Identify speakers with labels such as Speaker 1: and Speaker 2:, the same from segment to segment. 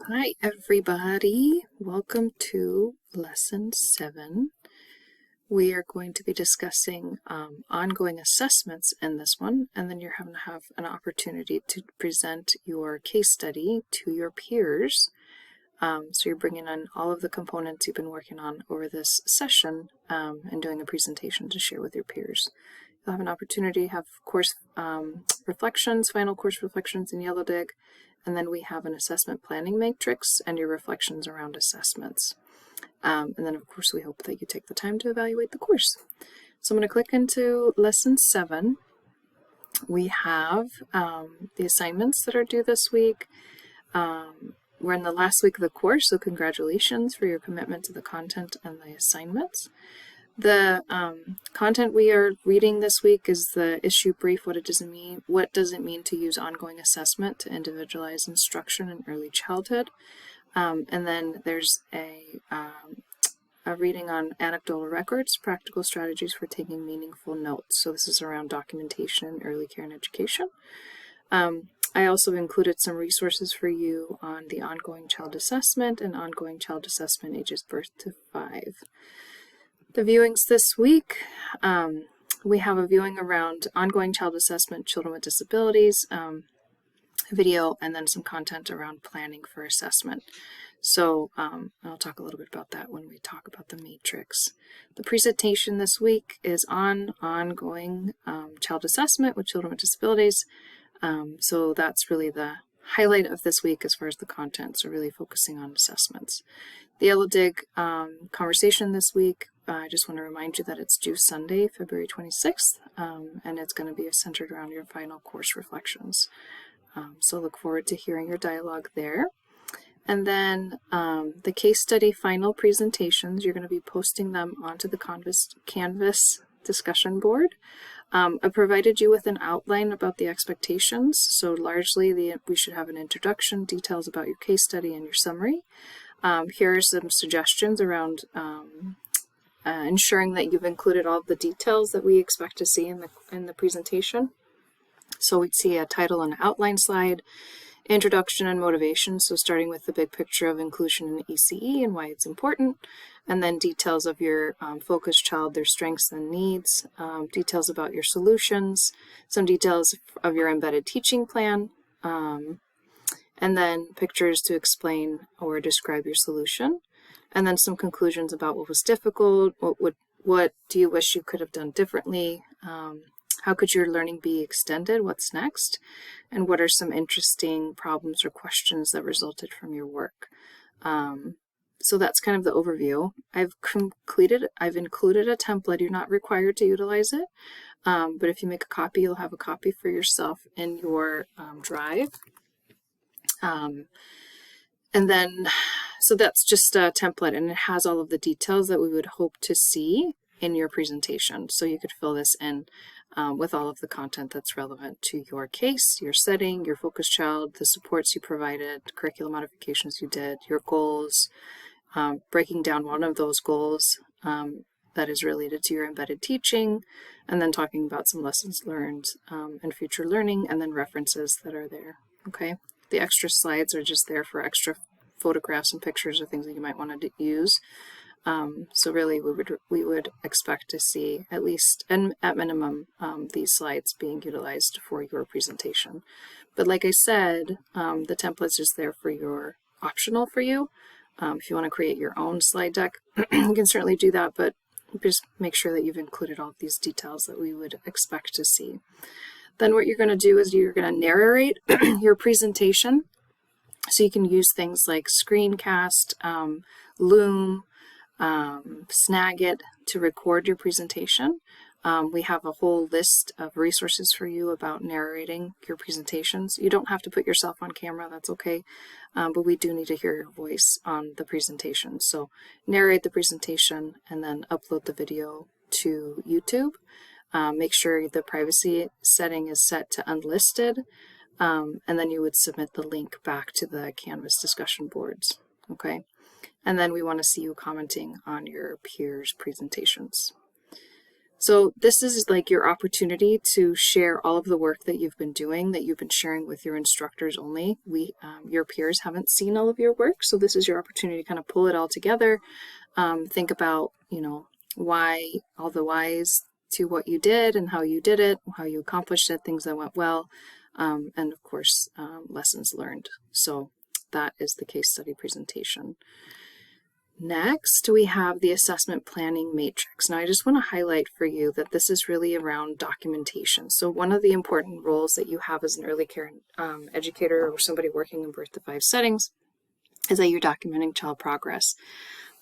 Speaker 1: Hi everybody, welcome to lesson 7. We are going to be discussing ongoing assessments in this one, and then you're going to have an opportunity to present your case study to your peers. So you're bringing in all of the components you've been working on over this session and doing a presentation to share with your peers. You'll have an opportunity to have course reflections, final course reflections in Yellow Dig, and then we have an assessment planning matrix and your reflections around assessments. And then of course we hope that you take the time to evaluate the course. So I'm going to click into lesson 7. We have the assignments that are due this week. We're in the last week of the course, so congratulations for your commitment to the content and the assignments. The content we are reading this week is the issue brief, what does it mean to use ongoing assessment to individualize instruction in early childhood. And then there's a reading on anecdotal records, practical strategies for taking meaningful notes. So this is around documentation in early care and education. I also included some resources for you on the ongoing child assessment and ongoing child assessment ages birth to 5. The viewings this week, we have a viewing around ongoing child assessment, children with disabilities, video, and then some content around planning for assessment. So I'll talk a little bit about that when we talk about the matrix. The presentation this week is on ongoing child assessment with children with disabilities. So that's really the highlight of this week as far as the content, so really focusing on assessments. The Yellow Dig conversation this week, I just want to remind you that it's due Sunday, February 26th, and it's going to be centered around your final course reflections. So look forward to hearing your dialogue there. And then the case study final presentations, you're going to be posting them onto the Canvas discussion board. I provided you with an outline about the expectations, so largely we should have an introduction, details about your case study, and your summary. Here are some suggestions around ensuring that you've included all the details that we expect to see in the presentation. So we'd see a title and outline slide, introduction and motivation, so starting with the big picture of inclusion in ECE and why it's important, and then details of your focused child, their strengths and needs, details about your solutions, some details of your embedded teaching plan, and then pictures to explain or describe your solution, and then some conclusions about what was difficult, what do you wish you could have done differently, how could your learning be extended, what's next, and what are some interesting problems or questions that resulted from your work. So that's kind of the overview. I've included a template. You're not required to utilize it, but if you make a copy, you'll have a copy for yourself in your drive. And then, so that's just a template, and it has all of the details that we would hope to see in your presentation. So you could fill this in with all of the content that's relevant to your case, your setting, your focused child, the supports you provided, curriculum modifications you did, your goals, breaking down one of those goals that is related to your embedded teaching, and then talking about some lessons learned and future learning, and then references that are there. Okay. The extra slides are just there for extra photographs and pictures or things that you might want to use. So really we would expect to see at least, and at minimum, these slides being utilized for your presentation. But like I said, the template's just there for your optional for you. If you want to create your own slide deck, you can certainly do that, but just make sure that you've included all of these details that we would expect to see. Then what you're going to do is you're going to narrate your presentation. So you can use things like Screencast, Loom, Snagit to record your presentation. We have a whole list of resources for you about narrating your presentations. You don't have to put yourself on camera, that's okay, but we do need to hear your voice on the presentation. So narrate the presentation and then upload the video to YouTube. Make sure the privacy setting is set to unlisted, and then you would submit the link back to the Canvas discussion boards, okay? And then we want to see you commenting on your peers' presentations. So this is like your opportunity to share all of the work that you've been doing, that you've been sharing with your instructors only. Your peers haven't seen all of your work, so this is your opportunity to kind of pull it all together. Think about, why, all the whys to what you did and how you did it, how you accomplished it, things that went well, and of course, lessons learned. So that is the case study presentation. Next, we have the assessment planning matrix. Now, I just want to highlight for you that this is really around documentation. So one of the important roles that you have as an early care educator or somebody working in birth to 5 settings is that you're documenting child progress.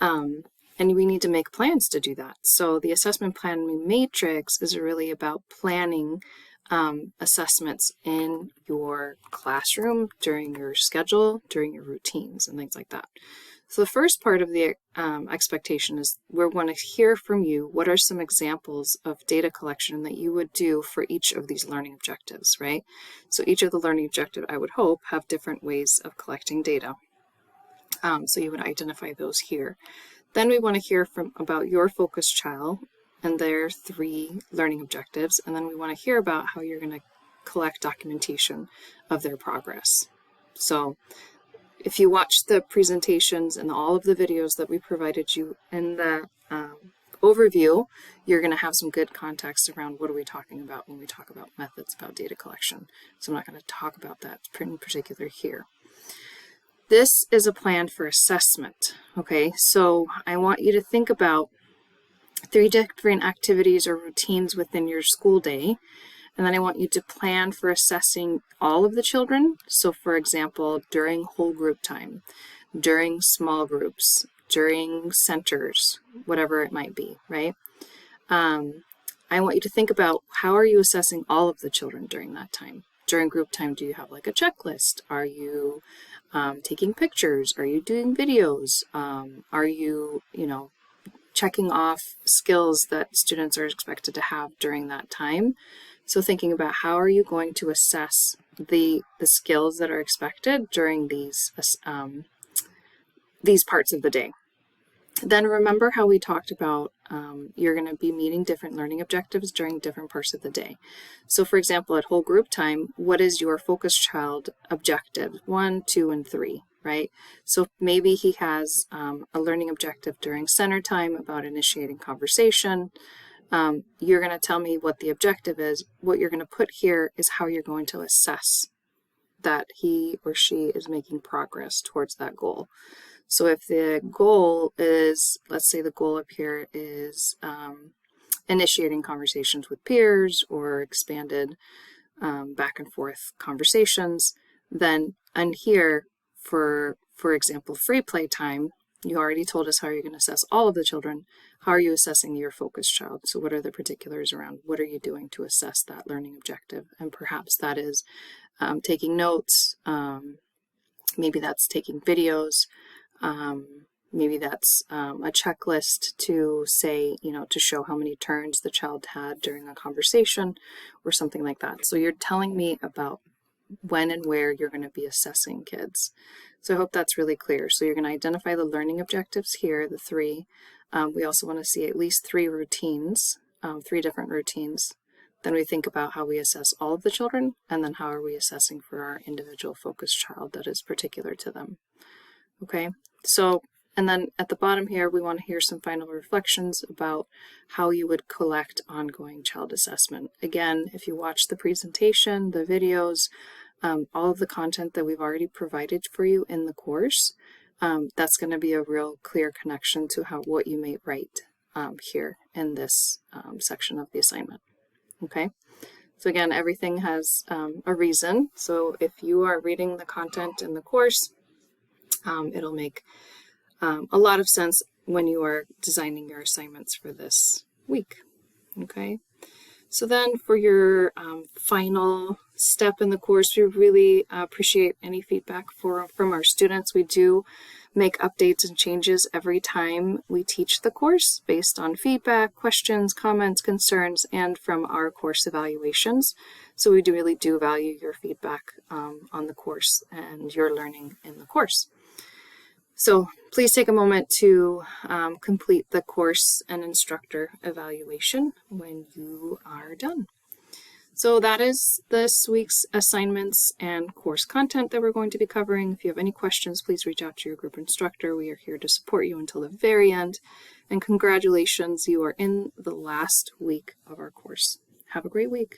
Speaker 1: And we need to make plans to do that. So the assessment planning matrix is really about planning assessments in your classroom, during your schedule, during your routines, and things like that. So the first part of the expectation is we want to hear from you what are some examples of data collection that you would do for each of these learning objectives, right? So each of the learning objectives, I would hope, have different ways of collecting data. So you would identify those here. Then we want to hear about your focus child and their 3 learning objectives, and then we want to hear about how you're going to collect documentation of their progress. So if you watch the presentations and all of the videos that we provided you in the overview, you're going to have some good context around what are we talking about when we talk about methods about data collection. So I'm not going to talk about that in particular here. This is a plan for assessment, okay? So I want you to think about 3 different activities or routines within your school day. And then I want you to plan for assessing all of the children. So for example, during whole group time, during small groups, during centers, whatever it might be, right? I want you to think about how are you assessing all of the children during that time. During group time, do you have like a checklist? Are you taking pictures? Are you doing videos? Are you, checking off skills that students are expected to have during that time? So thinking about how are you going to assess the skills that are expected during these parts of the day. Then remember how we talked about you're going to be meeting different learning objectives during different parts of the day. So for example, at whole group time, what is your focus child objective? 1, 2, and 3, right? So maybe he has a learning objective during center time about initiating conversation. You're going to tell me what the objective is. What you're going to put here is how you're going to assess that he or she is making progress towards that goal. So if the goal is, let's say the goal up here is initiating conversations with peers or expanded back and forth conversations, then and here for example, free play time, you already told us how you're going to assess all of the children. How are you assessing your focus child? So what are the particulars around what are you doing to assess that learning objective? And perhaps that is taking notes, maybe that's taking videos, maybe that's a checklist to say, to show how many turns the child had during a conversation or something like that. So you're telling me about when and where you're going to be assessing kids. So I hope that's really clear. So you're going to identify the learning objectives here, the 3. We also want to see at least 3 routines, 3 different routines. Then we think about how we assess all of the children, and then how are we assessing for our individual focus child that is particular to them. Okay, so, and then at the bottom here, we want to hear some final reflections about how you would collect ongoing child assessment. Again, if you watch the presentation, the videos, all of the content that we've already provided for you in the course, that's going to be a real clear connection to what you may write here in this section of the assignment. Okay, so again, everything has a reason. So if you are reading the content in the course, it'll make a lot of sense when you are designing your assignments for this week. Okay, so then for your final step in the course, we really appreciate any feedback from our students. We do make updates and changes every time we teach the course based on feedback, questions, comments, concerns, and from our course evaluations. So we really do value your feedback on the course and your learning in the course. So please take a moment to complete the course and instructor evaluation when you are done. So that is this week's assignments and course content that we're going to be covering. If you have any questions, please reach out to your group instructor. We are here to support you until the very end. And congratulations, you are in the last week of our course. Have a great week.